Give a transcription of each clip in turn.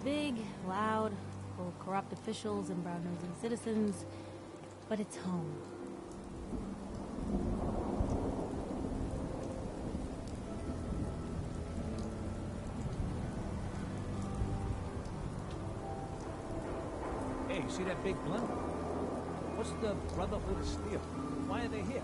big, loud, full of corrupt officials and brown-nosing citizens, but it's home. Hey, see that big blimp? What's the Brotherhood of Steel? Why are they here?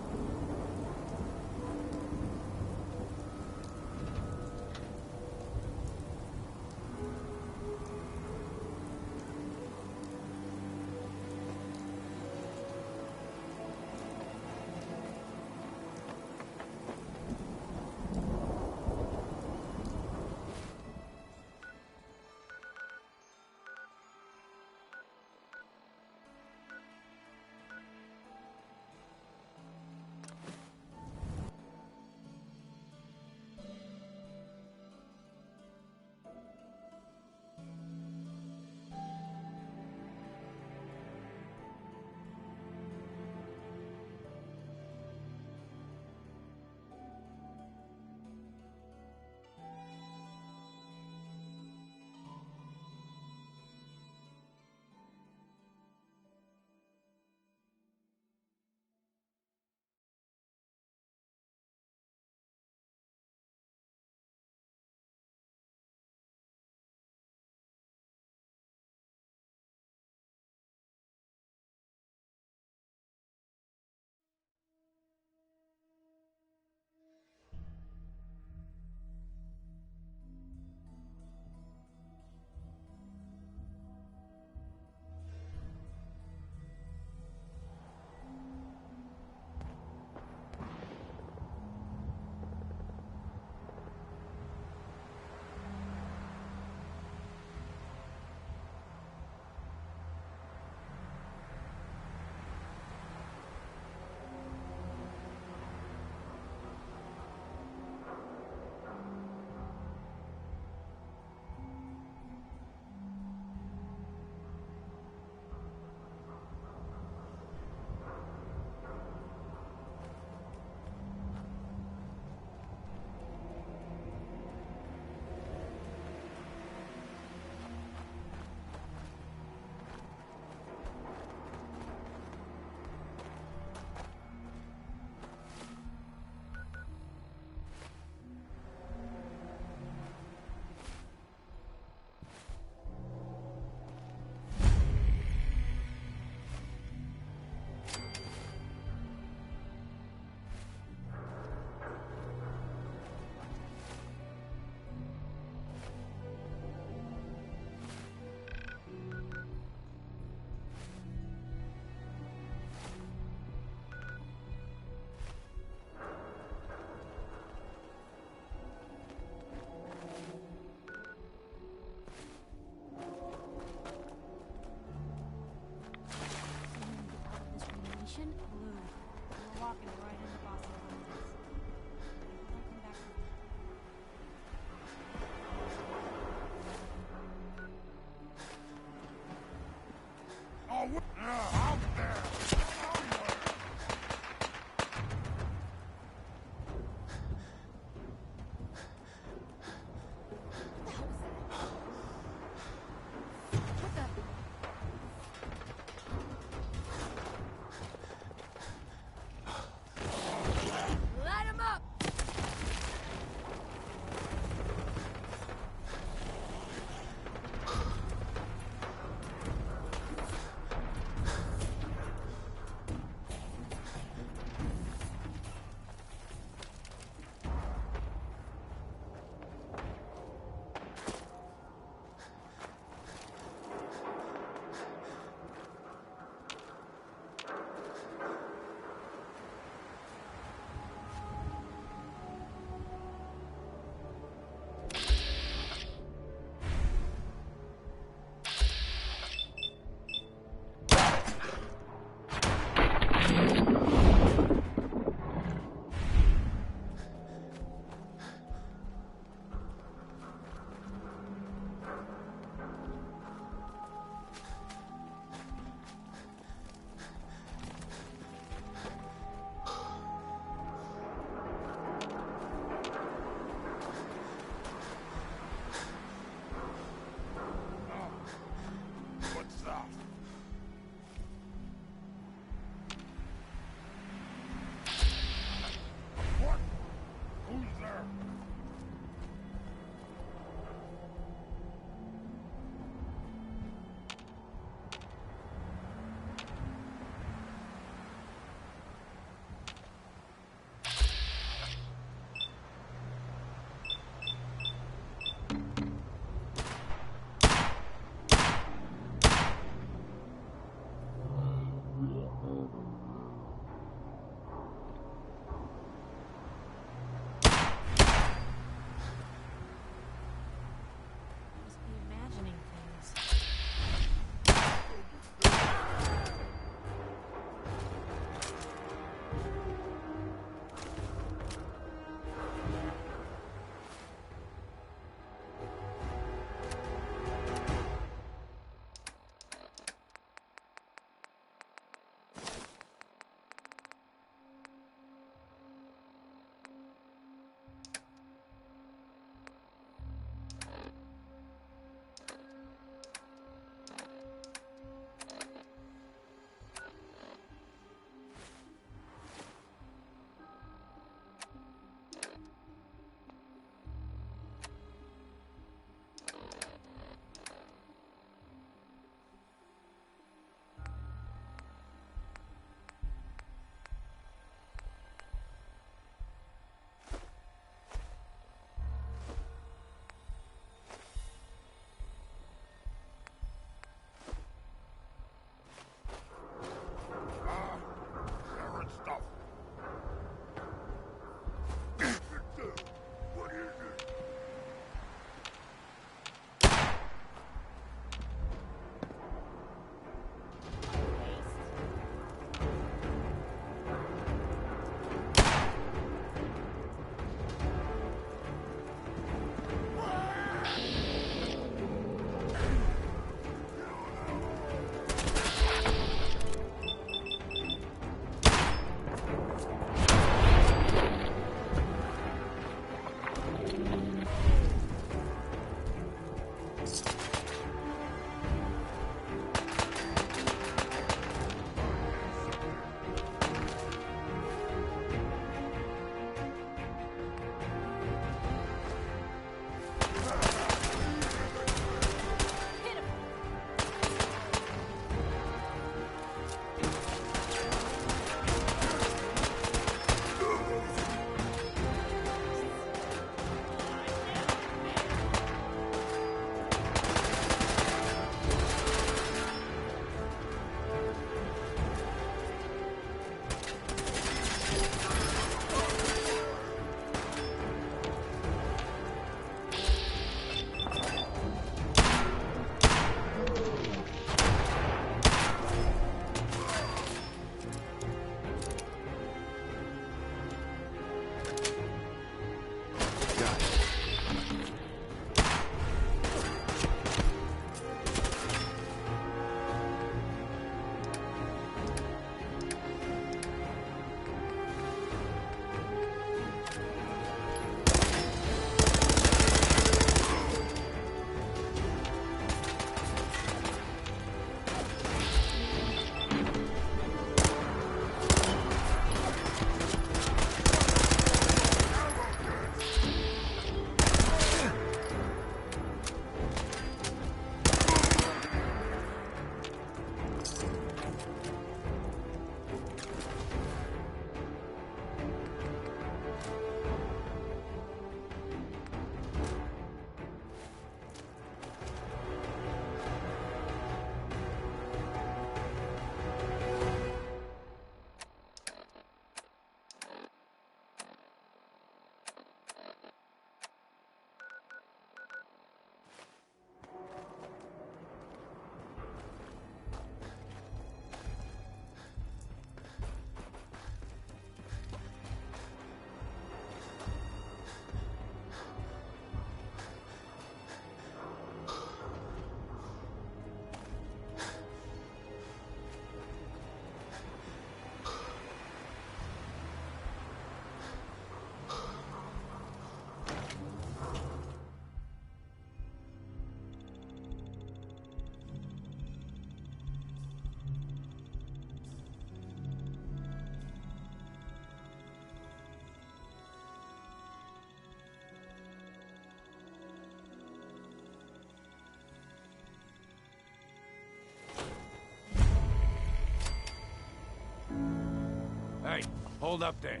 Hold up there.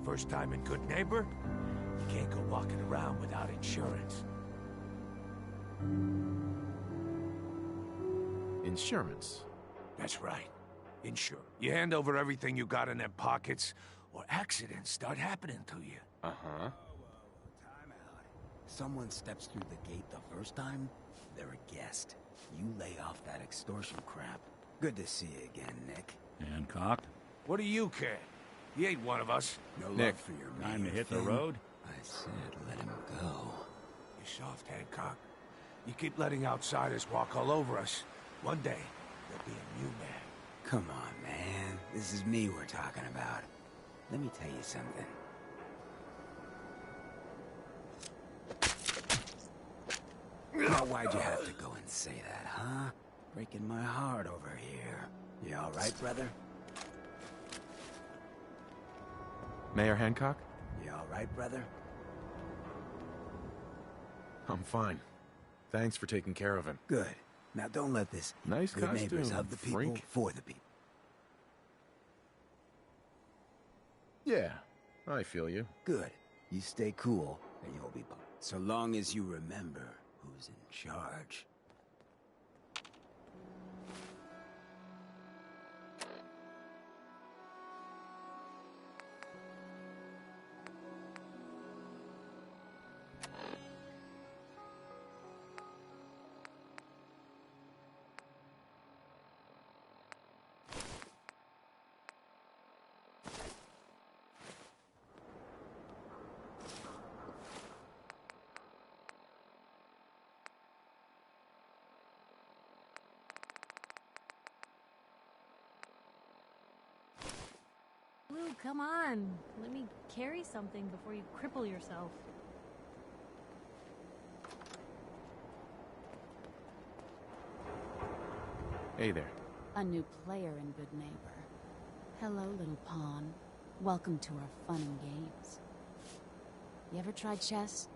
First time in Good Neighbor? You can't go walking around without insurance. Insurance? That's right. Insurance. You hand over everything you got in them pockets, or accidents start happening to you. Uh-huh. Time out. Someone steps through the gate the first time, they're a guest. You lay off that extortion crap. Good to see you again, Nick. Hancock? What do you care? He ain't one of us. No Nick, love for your Time to mayor hit the thing. road? I said let him go. You're soft, Hancock. You keep letting outsiders walk all over us. One day, there'll be a new man. Come on, man. This is me we're talking about. Let me tell you something. Now, why'd you have to go and say that, huh? Breaking my heart over here. You all right, brother? Mayor Hancock? You all right, brother? I'm fine. Thanks for taking care of him. Good. Now, don't let this Nice good neighbors costume, of the people freak. for the people. Yeah, I feel you. Good. You stay cool, and you'll be fine. So long as you remember who's in charge. Blue, come on. Let me carry something before you cripple yourself. Hey there. A new player in Good Neighbor. Hello, little pawn. Welcome to our fun and games. You ever tried chess?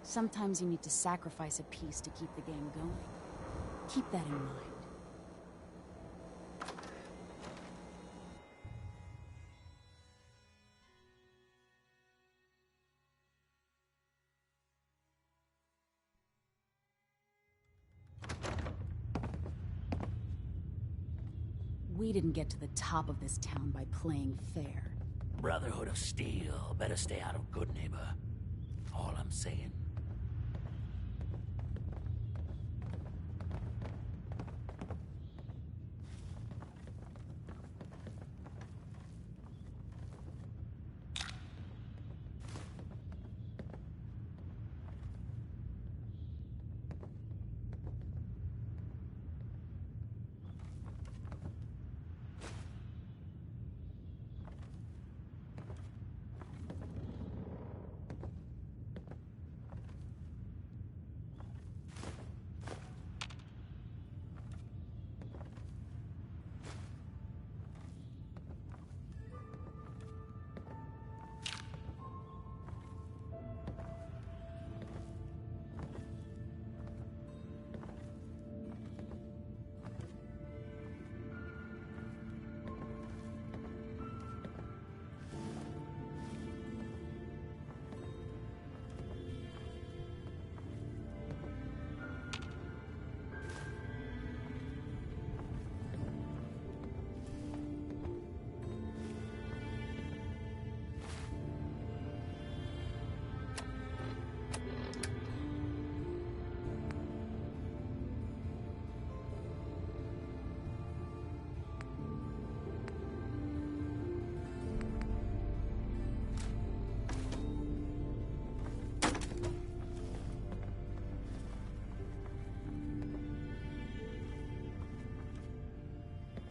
Sometimes you need to sacrifice a piece to keep the game going. Keep that in mind. We didn't get to the top of this town by playing fair. Brotherhood of Steel. Better stay out of Good Neighbor. All I'm saying.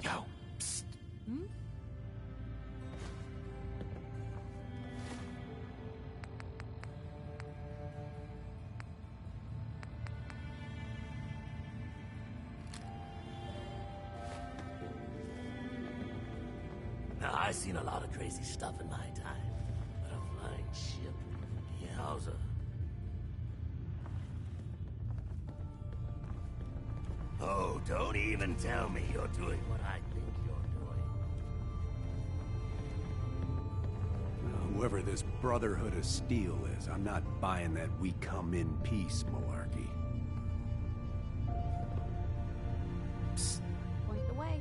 Yo, psst. Now, I've seen a lot of crazy stuff in my time. But a flying ship? Yowza. Oh, don't even tell me you're doing what I think you're doing. Whoever this Brotherhood of Steel is, I'm not buying that we come in peace malarkey. Psst. Point the way.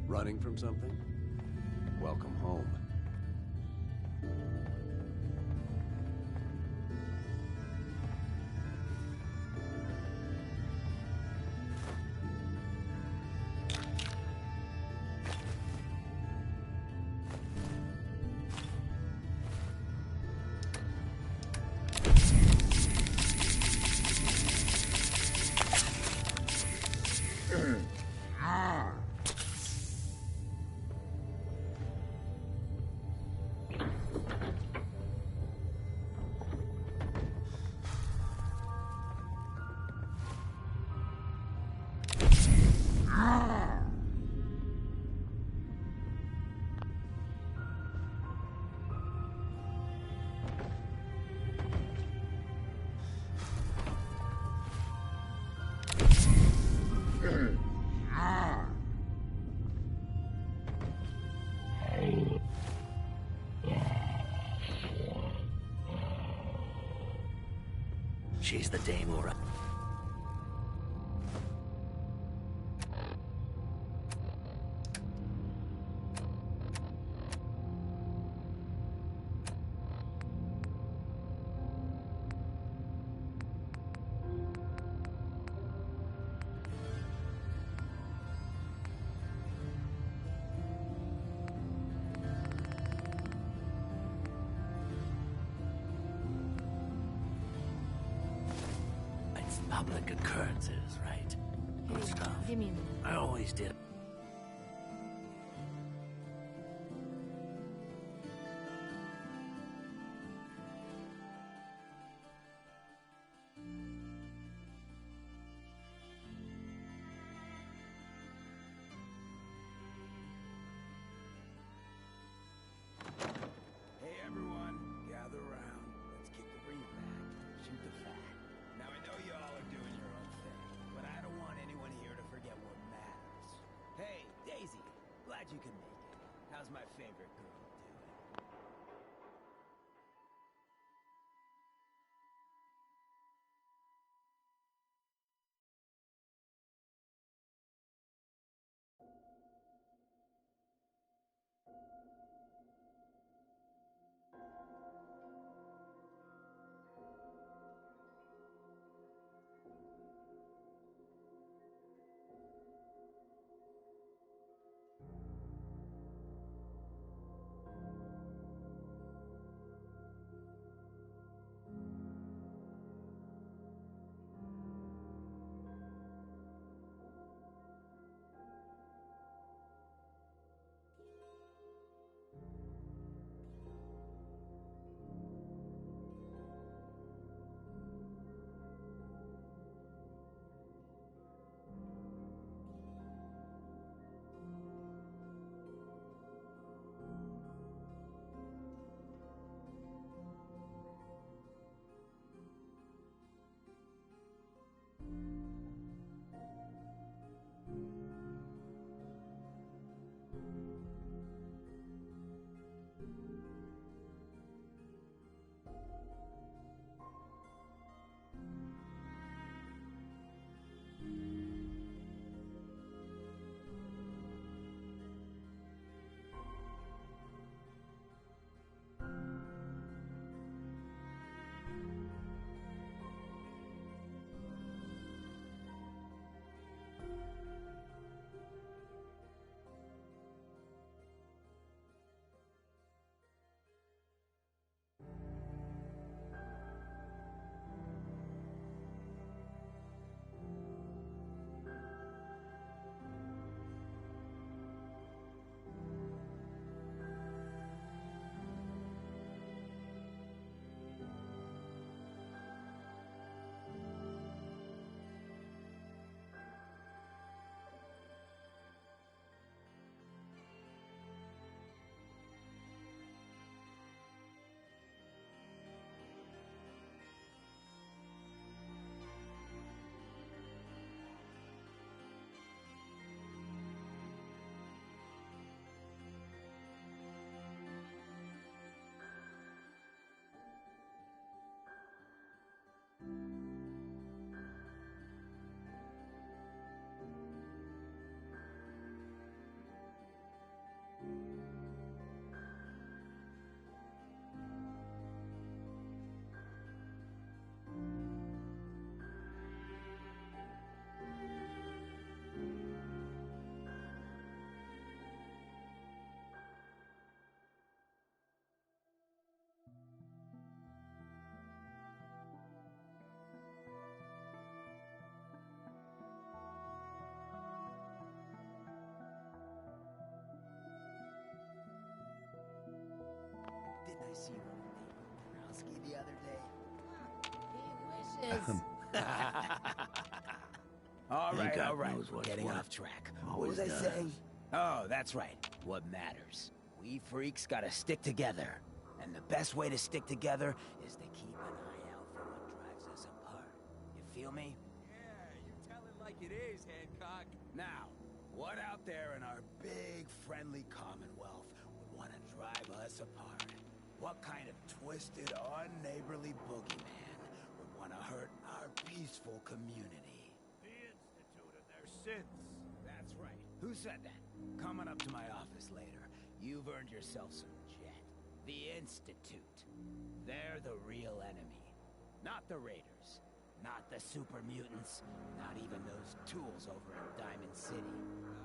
Running from something? Welcome home. She's the dame, all right. It's public occurrences, right? Good stuff. Give me a minute. I always did. Hey everyone, gather around. Let's kick the ring back. Shoot the fat. Now I know y'all are doing your own thing, but I don't want anyone here to forget what matters. Hey, Daisy, glad you could make it. How's my favorite girl doing? see you on the Browski the other day? He wishes. All right, Hancock all right. knows what's Getting what. off track. What Always was I does. saying? Oh, that's right. What matters. We freaks gotta stick together. And the best way to stick together is to keep an eye out for what drives us apart. You feel me? Yeah, you tell it like it is, Hancock. Now, what out there in our big, friendly Commonwealth would want to drive us apart? What kind of twisted, unneighborly boogeyman would want to hurt our peaceful community? The Institute and their sins. That's right. Who said that? Coming up to my office later, you've earned yourself some jet. The Institute. They're the real enemy. Not the Raiders. Not the super mutants. Not even those tools over in Diamond City.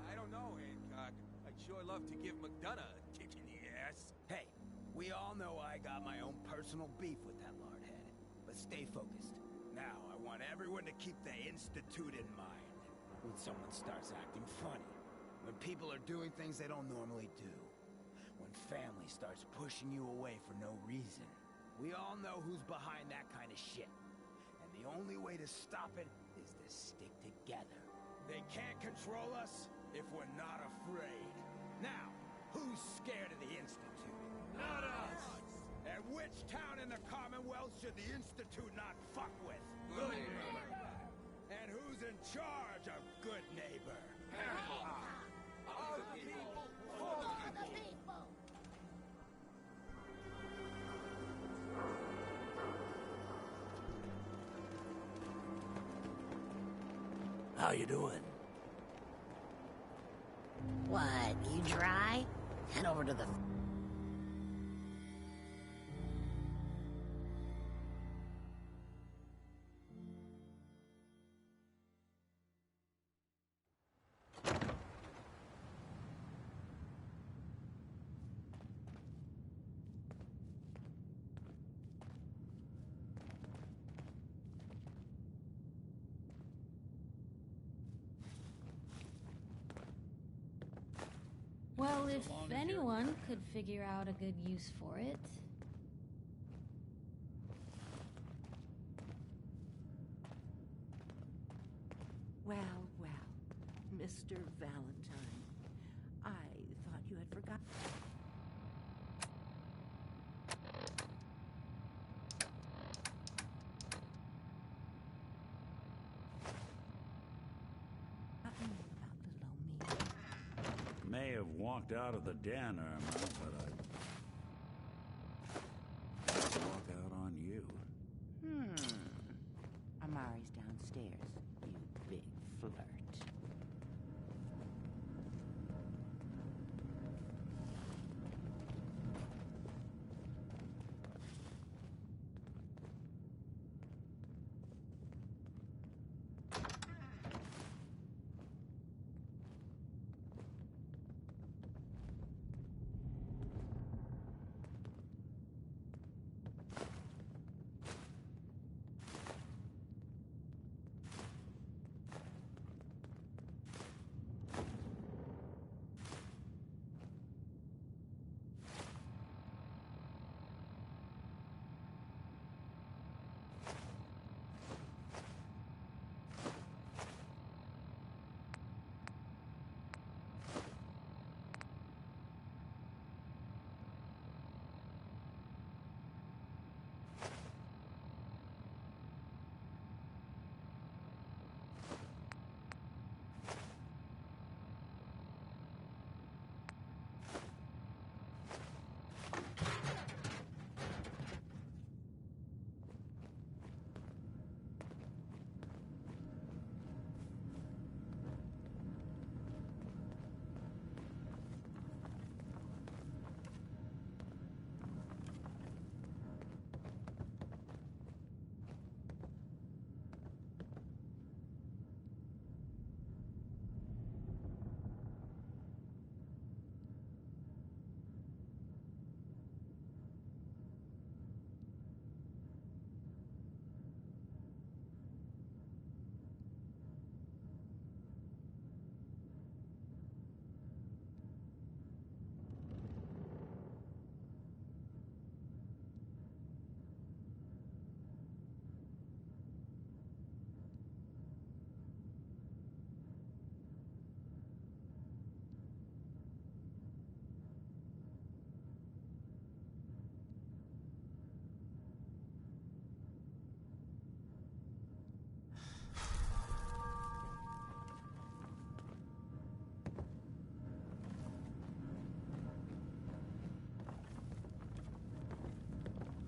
I don't know, Hancock. I'd sure love to give McDonough a kick in the ass. Hey, we all know I got my own personal beef with that lardhead. But stay focused. Now, I want everyone to keep the Institute in mind. When someone starts acting funny. When people are doing things they don't normally do. When family starts pushing you away for no reason. We all know who's behind that kind of shit. And the only way to stop it is to stick together. They can't control us if we're not afraid. Now, who's scared of the Institute? Not us! And which town in the Commonwealth should the Institute not fuck with? Good Neighbor. And who's in charge of Good Neighbor? All the people, for the people. How you doing? What, you dry? Head over to the... Well, if anyone could figure out a good use for it. Well, well, Mr. Valentine. I thought you had forgotten. May have walked out of the den, Irma, but I'd walk out on you. Amari's downstairs, you big flirt.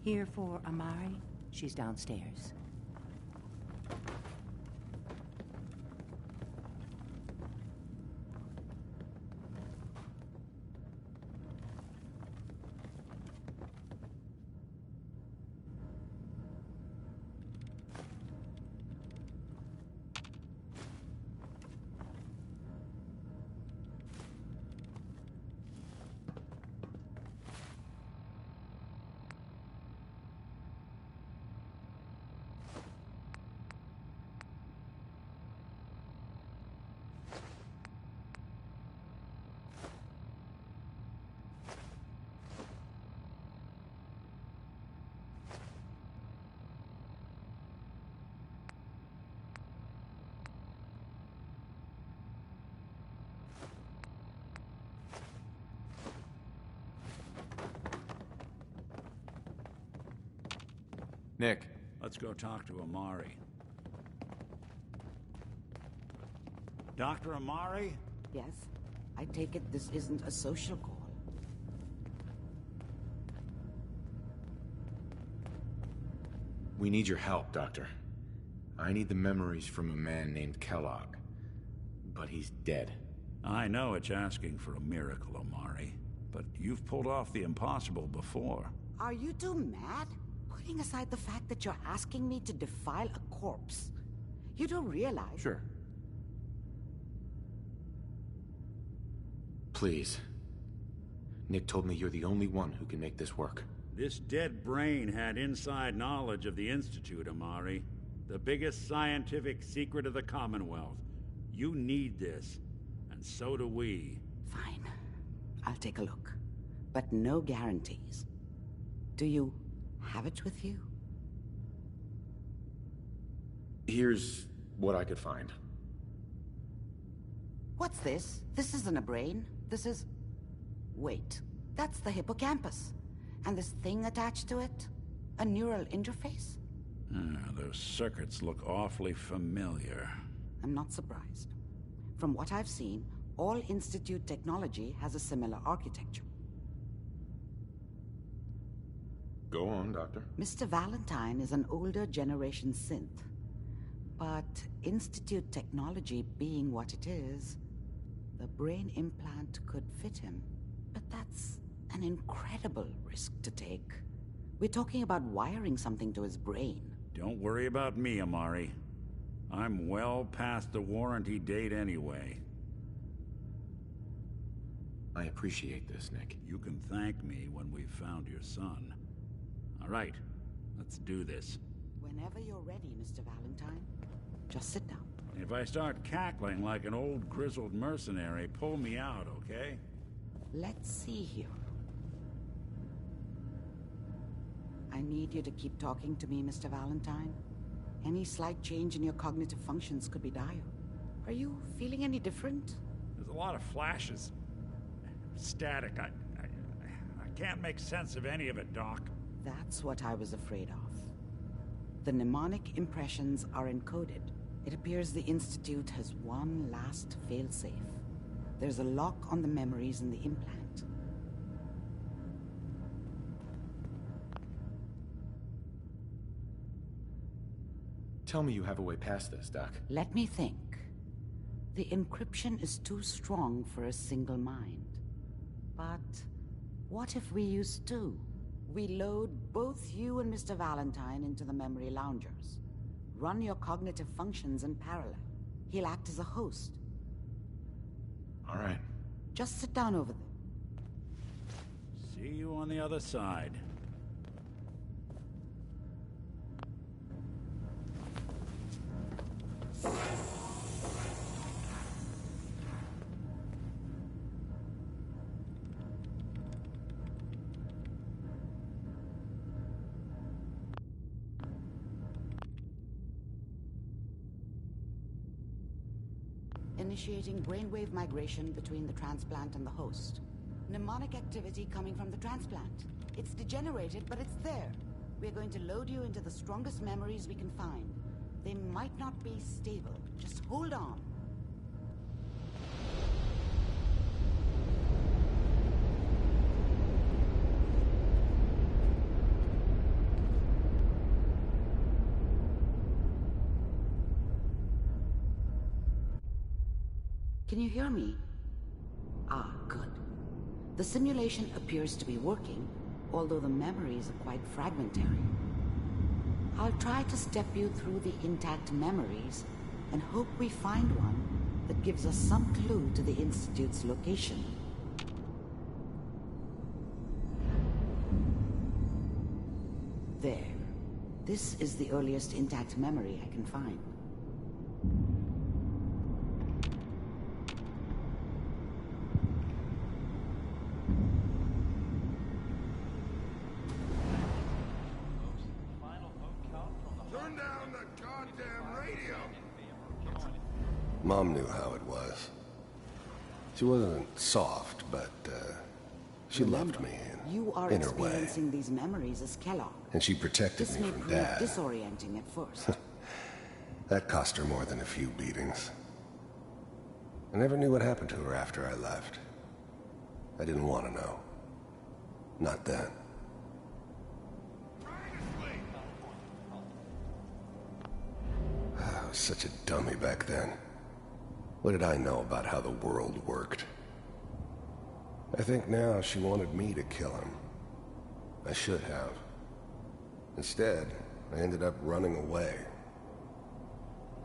Here for Amari? She's downstairs. Nick. Let's go talk to Amari. Dr. Amari? Yes? I take it this isn't a social call. We need your help, Doctor. I need the memories from a man named Kellogg. But he's dead. I know it's asking for a miracle, Amari. But you've pulled off the impossible before. Are you two mad? Putting aside the fact that you're asking me to defile a corpse, you don't realize... Sure. Please. Nick told me you're the only one who can make this work. This dead brain had inside knowledge of the Institute, Amari. The biggest scientific secret of the Commonwealth. You need this, and so do we. Fine. I'll take a look. But no guarantees. Do you have it with you? Here's what I could find. What's this? This isn't a brain. This is... Wait. That's the hippocampus. And this thing attached to it? A neural interface? Those circuits look awfully familiar. I'm not surprised. From what I've seen, all Institute technology has a similar architecture. Go on, Doctor. Mr. Valentine is an older generation synth. But Institute technology being what it is, the brain implant could fit him. But that's an incredible risk to take. We're talking about wiring something to his brain. Don't worry about me, Amari. I'm well past the warranty date anyway. I appreciate this, Nick. You can thank me when we've found your son. All right, let's do this. Whenever you're ready, Mr. Valentine. Just sit down. If I start cackling like an old grizzled mercenary, pull me out, okay? Let's see here. I need you to keep talking to me, Mr. Valentine. Any slight change in your cognitive functions could be dire. Are you feeling any different? There's a lot of flashes. Static. I can't make sense of any of it, Doc. That's what I was afraid of. The mnemonic impressions are encoded. It appears the Institute has one last failsafe. There's a lock on the memories in the implant. Tell me you have a way past this, Doc. Let me think. The encryption is too strong for a single mind. But what if we use two? We load both you and Mr. Valentine into the memory loungers. Run your cognitive functions in parallel. He'll act as a host. All right. Just sit down over there. See you on the other side. Initiating brainwave migration between the transplant and the host. Mnemonic activity coming from the transplant. It's degenerated, but it's there. We're going to load you into the strongest memories we can find. They might not be stable. Just hold on. Can you hear me? Ah, good. The simulation appears to be working, although the memories are quite fragmentary. I'll try to step you through the intact memories and hope we find one that gives us some clue to the Institute's location. There. This is the earliest intact memory I can find. Turn down the goddamn radio! Mom knew how it was. She wasn't soft, but she loved me You are in her way. experiencing these memories as Kellogg. And she protected This me may from prove Dad. disorienting at first. That cost her more than a few beatings. I never knew what happened to her after I left. I didn't want to know. Not then. I was such a dummy back then. What did I know about how the world worked? I think now she wanted me to kill him. I should have. Instead, I ended up running away.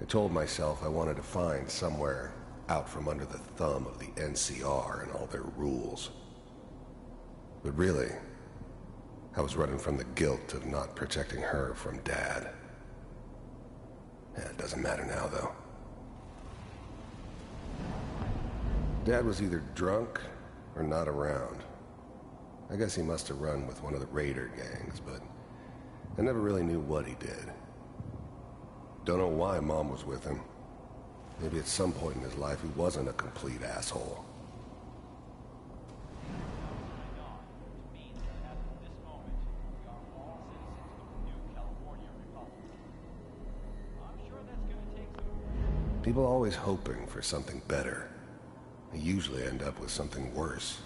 I told myself I wanted to find somewhere out from under the thumb of the NCR and all their rules. But really, I was running from the guilt of not protecting her from Dad. Yeah, it doesn't matter now, though. Dad was either drunk or not around. I guess he must have run with one of the raider gangs, but I never really knew what he did. Don't know why Mom was with him. Maybe at some point in his life he wasn't a complete asshole. People are always hoping for something better. They usually end up with something worse.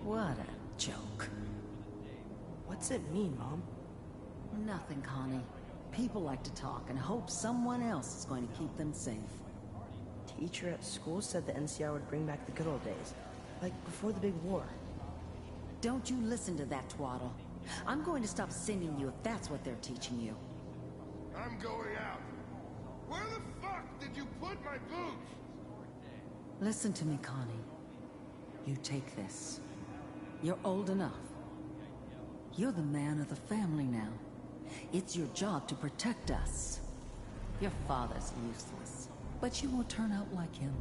What a joke. What's it mean, Mom? Nothing, Connie. People like to talk and hope someone else is going to keep them safe. Teacher at school said the NCR would bring back the good old days. Like before the big war. Don't you listen to that twaddle. I'm going to stop sending you if that's what they're teaching you. I'm going out. Where the fuck did you put my boots? Listen to me, Connie. You take this. You're old enough. You're the man of the family now. It's your job to protect us. Your father's useless, but you won't turn out like him.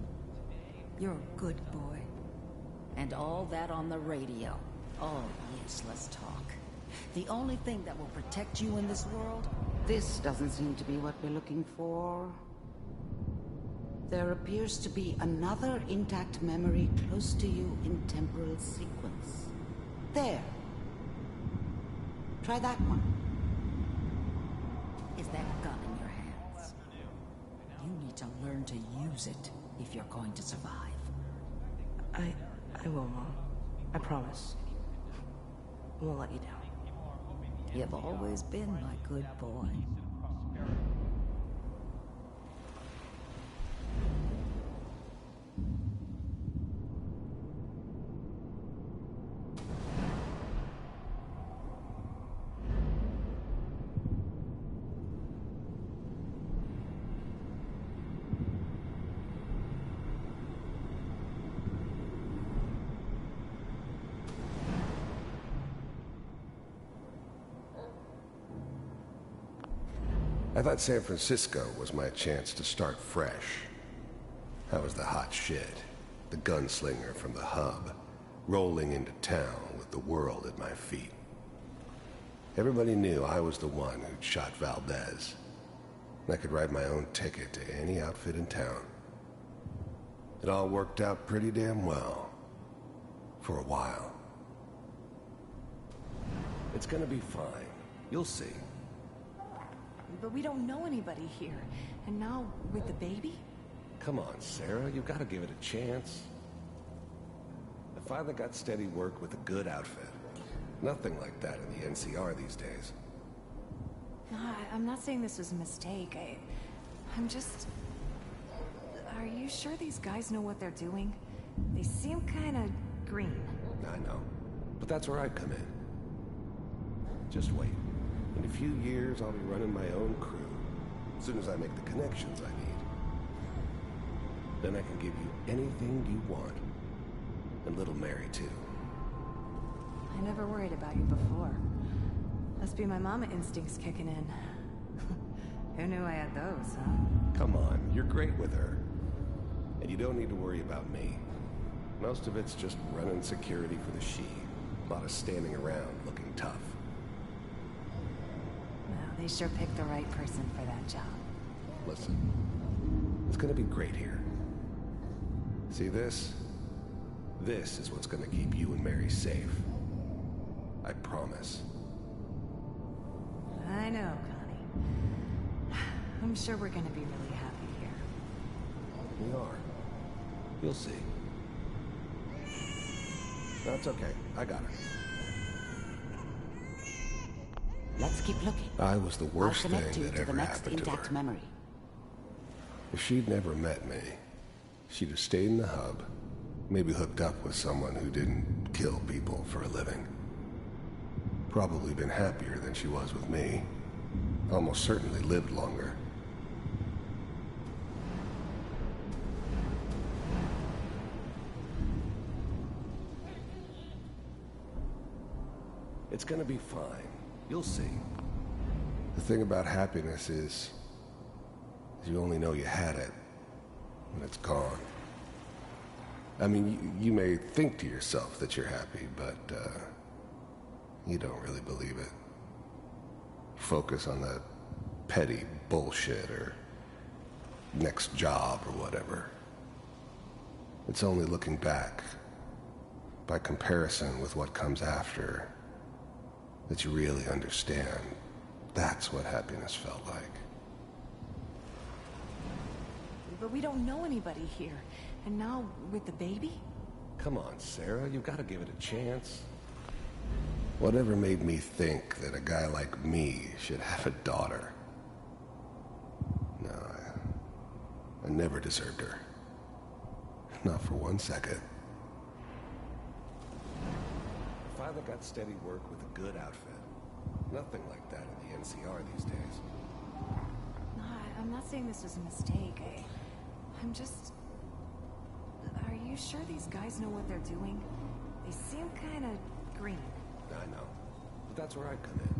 You're a good boy. And all that on the radio. All useless talk. The only thing that will protect you in this world... This doesn't seem to be what we're looking for. There appears to be another intact memory close to you in temporal sequence. There. Try that one. Is that gun in your hands? You need to learn to use it if you're going to survive. I will, Mom. I promise. I won't let you down. You've always been my good boy. I thought San Francisco was my chance to start fresh. I was the hot shit, the gunslinger from the hub, rolling into town with the world at my feet. Everybody knew I was the one who'd shot Valdez. I could write my own ticket to any outfit in town. It all worked out pretty damn well. For a while. It's gonna be fine. You'll see. But we don't know anybody here. And now, with the baby? Come on, Sarah. You've got to give it a chance. I finally got steady work with a good outfit. Nothing like that in the NCR these days. No, I'm not saying this was a mistake. I'm just... Are you sure these guys know what they're doing? They seem kinda green. I know. But that's where I come in. Just wait. In a few years, I'll be running my own crew. As soon as I make the connections I need. Then I can give you anything you want. And little Mary, too. I never worried about you before. Must be my mama instincts kicking in. Who knew I had those, huh? Come on, you're great with her. And you don't need to worry about me. Most of it's just running security for the she. A lot of standing around looking tough. Well, they sure picked the right person for that job. Listen, it's gonna be great here. See this? This is what's gonna keep you and Mary safe. I promise. I know, Connie. I'm sure we're gonna be really happy here. We are. You'll see. That's okay. I got her. Let's keep looking. I was the worst I'll thing connect you that to the ever next happened to intact her. memory. If she'd never met me, she'd have stayed in the hub, maybe hooked up with someone who didn't kill people for a living. Probably been happier than she was with me. Almost certainly lived longer. It's gonna be fine. You'll see. The thing about happiness is you only know you had it when it's gone. I mean, you may think to yourself that you're happy, but you don't really believe it. Focus on that petty bullshit or next job or whatever. It's only looking back, by comparison with what comes after, that you really understand. That's what happiness felt like. But we don't know anybody here. And now, with the baby? Come on, Sarah, you've got to give it a chance. Whatever made me think that a guy like me should have a daughter? No, I never deserved her. Not for 1 second. Father got steady work with a good outfit. Nothing like that in the NCR these days. No, I'm not saying this was a mistake. I'm just... Are you sure these guys know what they're doing? They seem kinda green. I know. But that's where I come in.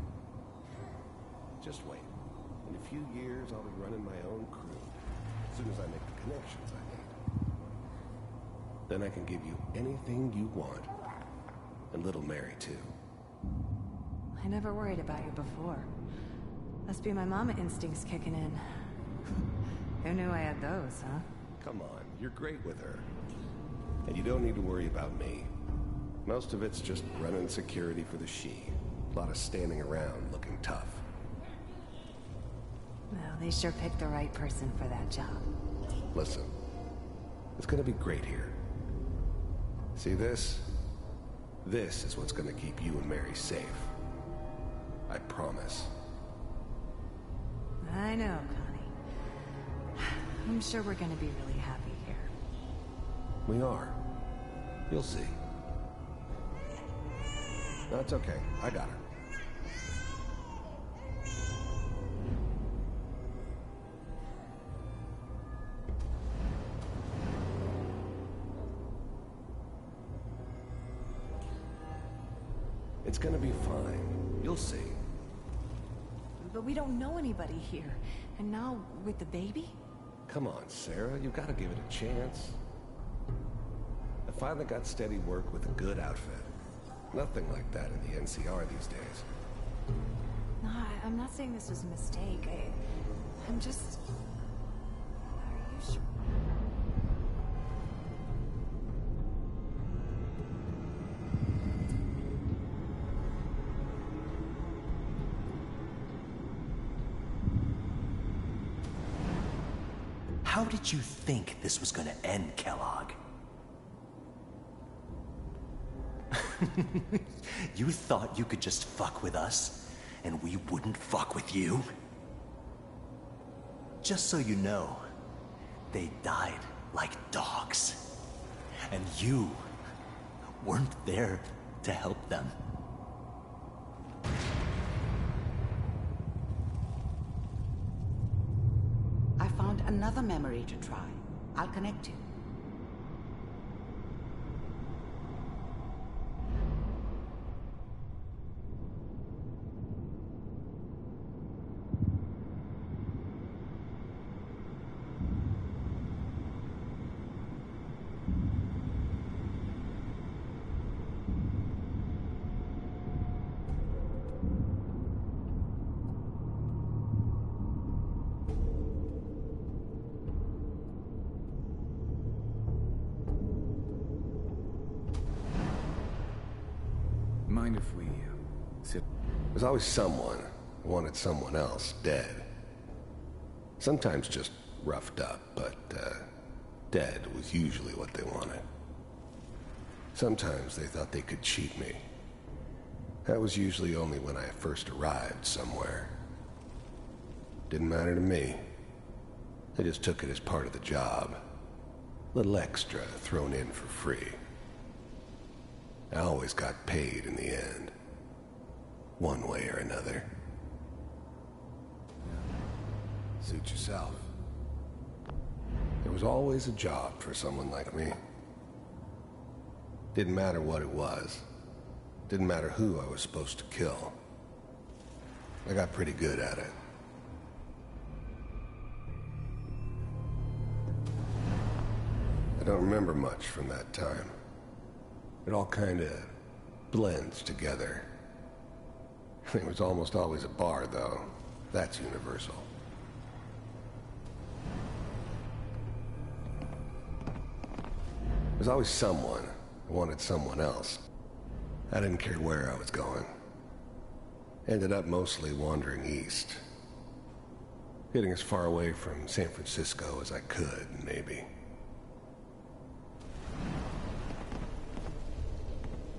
Just wait. In a few years, I'll be running my own crew. As soon as I make the connections I need. Then I can give you anything you want. And little Mary, too. I never worried about you before. Must be my mama instincts kicking in. Who knew I had those, huh? Come on, you're great with her. And you don't need to worry about me. Most of it's just running security for the she. A lot of standing around looking tough. Well, they sure picked the right person for that job. Listen, it's gonna be great here. See this? This is what's gonna keep you and Mary safe. I promise. I know, Connie. I'm sure we're gonna be really happy here. We are. You'll see. That's okay. I got her. It's gonna be fine. You'll see. But we don't know anybody here. And now, with the baby? Come on, Sarah. You've got to give it a chance. I finally got steady work with a good outfit. Nothing like that in the NCR these days. No, I'm not saying this was a mistake. I'm just... Are you sure? How did you think this was gonna end, Kellogg? You thought you could just fuck with us, and we wouldn't fuck with you? just so you know, they died like dogs. And you weren't there to help them. I found another memory to try. I'll connect you. Mind if we sit? There's always someone who wanted someone else dead. Sometimes just roughed up, but dead was usually what they wanted. Sometimes they thought they could cheat me. That was usually only when I first arrived somewhere. Didn't matter to me. They just took it as part of the job. Little extra thrown in for free. I always got paid in the end. One way or another. Suit yourself. There was always a job for someone like me. Didn't matter what it was. Didn't matter who I was supposed to kill. I got pretty good at it. I don't remember much from that time. It all kind of blends together. There was almost always a bar, though. That's universal. There's always someone who wanted someone else. I didn't care where I was going. Ended up mostly wandering east. Getting as far away from San Francisco as I could, maybe.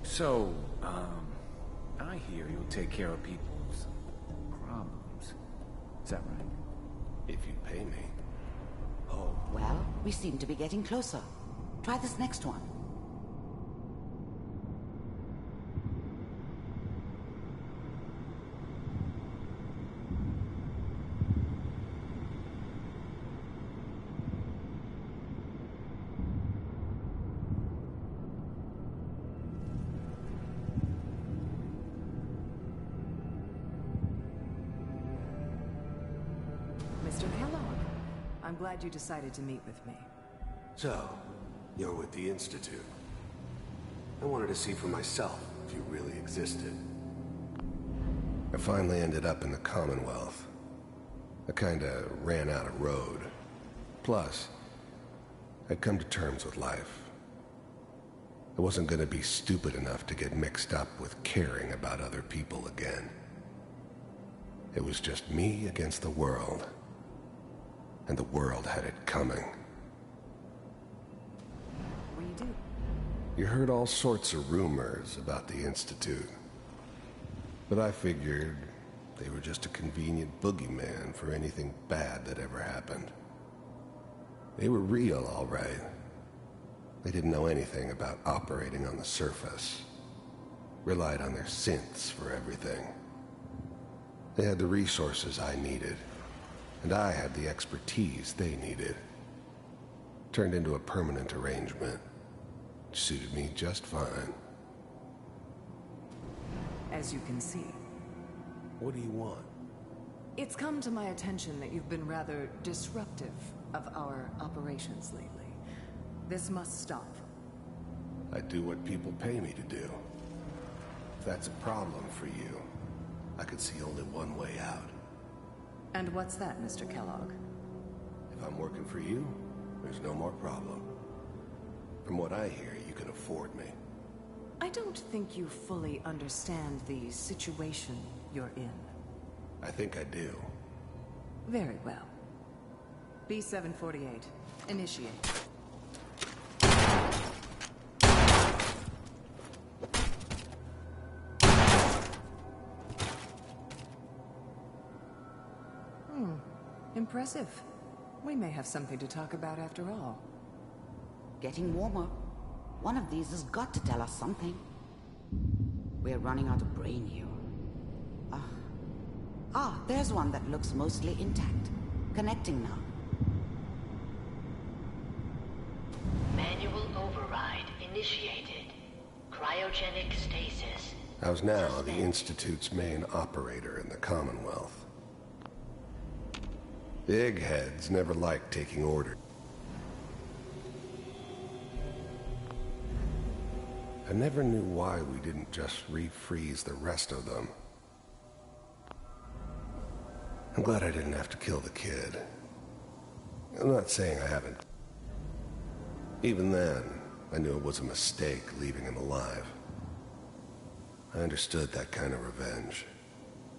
So, I hear you'll take care of people's problems. Is that right? If you pay me. Oh. Well, we seem to be getting closer. Try this next one. Mr. Kellogg, I'm glad you decided to meet with me. So, you're with the Institute. I wanted to see for myself if you really existed. I finally ended up in the Commonwealth. I kinda ran out of road. Plus, I'd come to terms with life. I wasn't gonna be stupid enough to get mixed up with caring about other people again. It was just me against the world. And the world had it coming. What do you do? You heard all sorts of rumors about the Institute. But I figured they were just a convenient boogeyman for anything bad that ever happened. They were real, all right. They didn't know anything about operating on the surface. Relied on their synths for everything. They had the resources I needed. And I had the expertise they needed. Turned into a permanent arrangement. Which suited me just fine. As you can see. What do you want? It's come to my attention that you've been rather disruptive of our operations lately. This must stop. I do what people pay me to do. If that's a problem for you, I could see only one way out. And what's that, Mr. Kellogg? If I'm working for you, there's no more problem. From what I hear, you can afford me. I don't think you fully understand the situation you're in. I think I do. Very well. B-748, initiate. Impressive. We may have something to talk about after all. Getting warmer. One of these has got to tell us something. We're running out of brain here. There's one that looks mostly intact. Connecting now. Manual override initiated. Cryogenic stasis. I was now the Institute's main operator in the Commonwealth. The eggheads never liked taking orders. I never knew why we didn't just refreeze the rest of them. I'm glad I didn't have to kill the kid. I'm not saying I haven't. Even then, I knew it was a mistake leaving him alive. I understood that kind of revenge.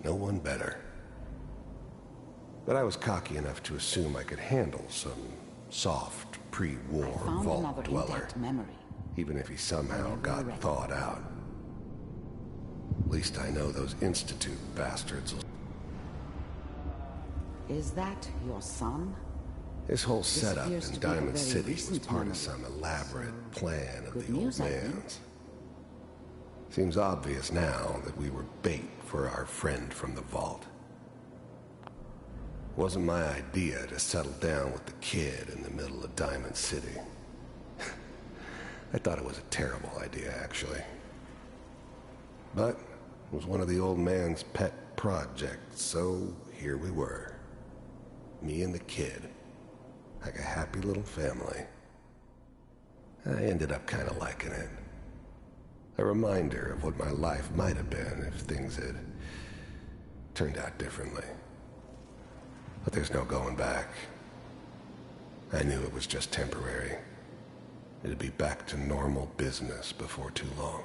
No one better. But I was cocky enough to assume I could handle some soft, pre-war vault dweller. Memory. Even if he somehow got thawed out. At least I know those Institute bastards will... Is that your son? This whole setup in Diamond City was part of some elaborate plan of the old man's. Seems obvious now that we were bait for our friend from the vault. It wasn't my idea to settle down with the kid in the middle of Diamond City. I thought it was a terrible idea, actually. But it was one of the old man's pet projects, so here we were. Me and the kid. Like a happy little family. I ended up kind of liking it. A reminder of what my life might have been if things had turned out differently. But there's no going back. I knew it was just temporary. It'd be back to normal business before too long.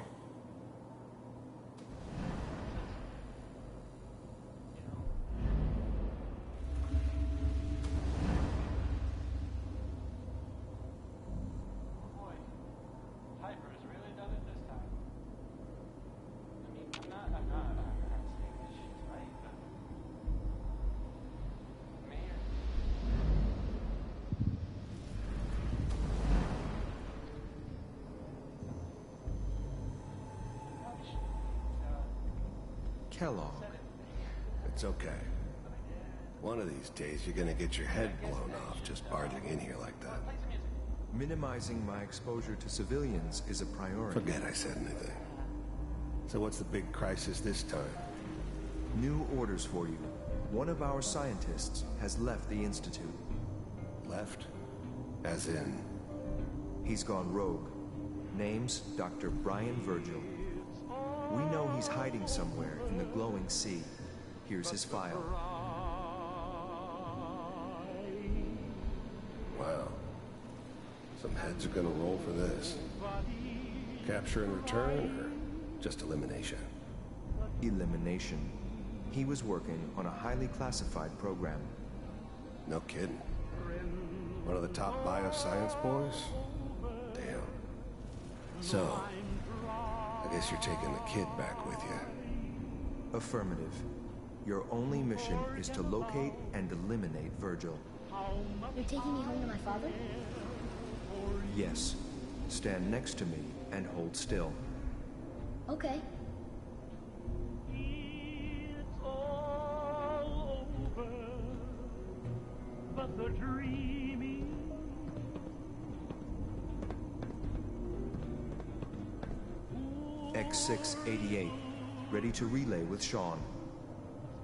Kellogg. It's okay. One of these days you're gonna get your head blown off just barging in here like that. Minimizing my exposure to civilians is a priority. Forget I said anything. So what's the big crisis this time? New orders for you. One of our scientists has left the Institute. Left? As in? He's gone rogue. Name's Dr. Brian Virgil. We know he's hiding somewhere in the glowing sea. Here's his file. Wow. Some heads are gonna roll for this. Capture and return, or just elimination? Elimination. He was working on a highly classified program. No kidding. One of the top bioscience boys? Damn. So, I guess you're taking the kid back with you. Affirmative. Your only mission is to locate and eliminate Virgil. You're taking me home to my father? Yes. Stand next to me and hold still. Okay. X688. Ready to relay with Shawn.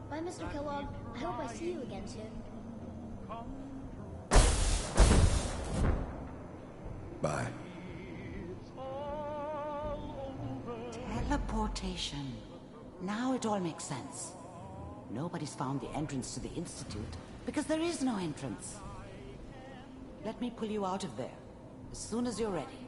Bye, Mr. Kellogg. I hope I see you again soon. Bye. Teleportation. Now it all makes sense. Nobody's found the entrance to the Institute because there is no entrance. Let me pull you out of there as soon as you're ready.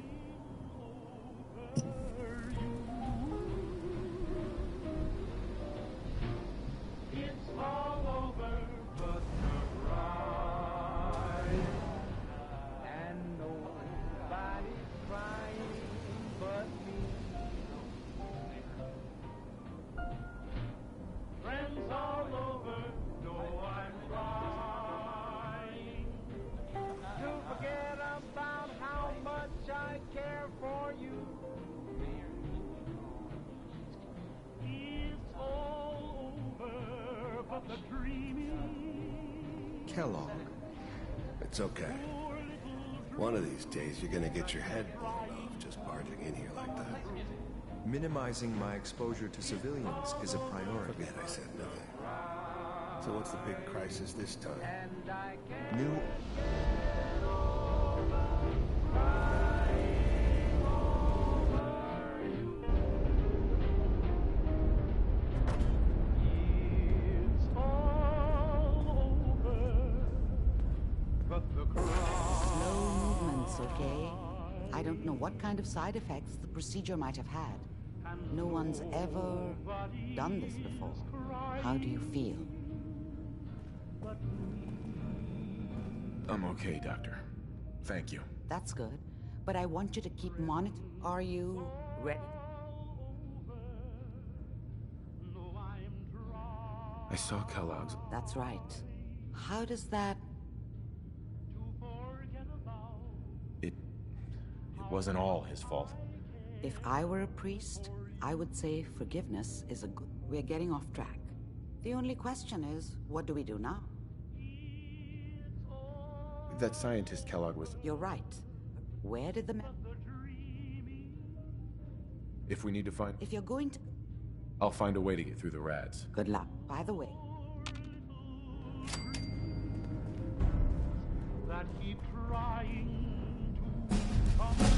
Kellogg. It's okay. One of these days, you're gonna get your head blown off just barging in here like that. Minimizing my exposure to civilians is a priority. Forget I said nothing. So what's the big crisis this time? New... Slow movements, okay? I don't know what kind of side effects the procedure might have had. No one's ever done this before. How do you feel? I'm okay, Doctor. Thank you. That's good. But I want you to keep monitoring. Are you ready? I saw Kellogg's. That's right. How does that... It wasn't all his fault. If I were a priest, I would say forgiveness is a good... We're getting off track. The only question is, what do we do now? That scientist Kellogg was... You're right. Where did the... If we need to find... If you're going to... I'll find a way to get through the rats. Good luck. By the way... That keep trying to come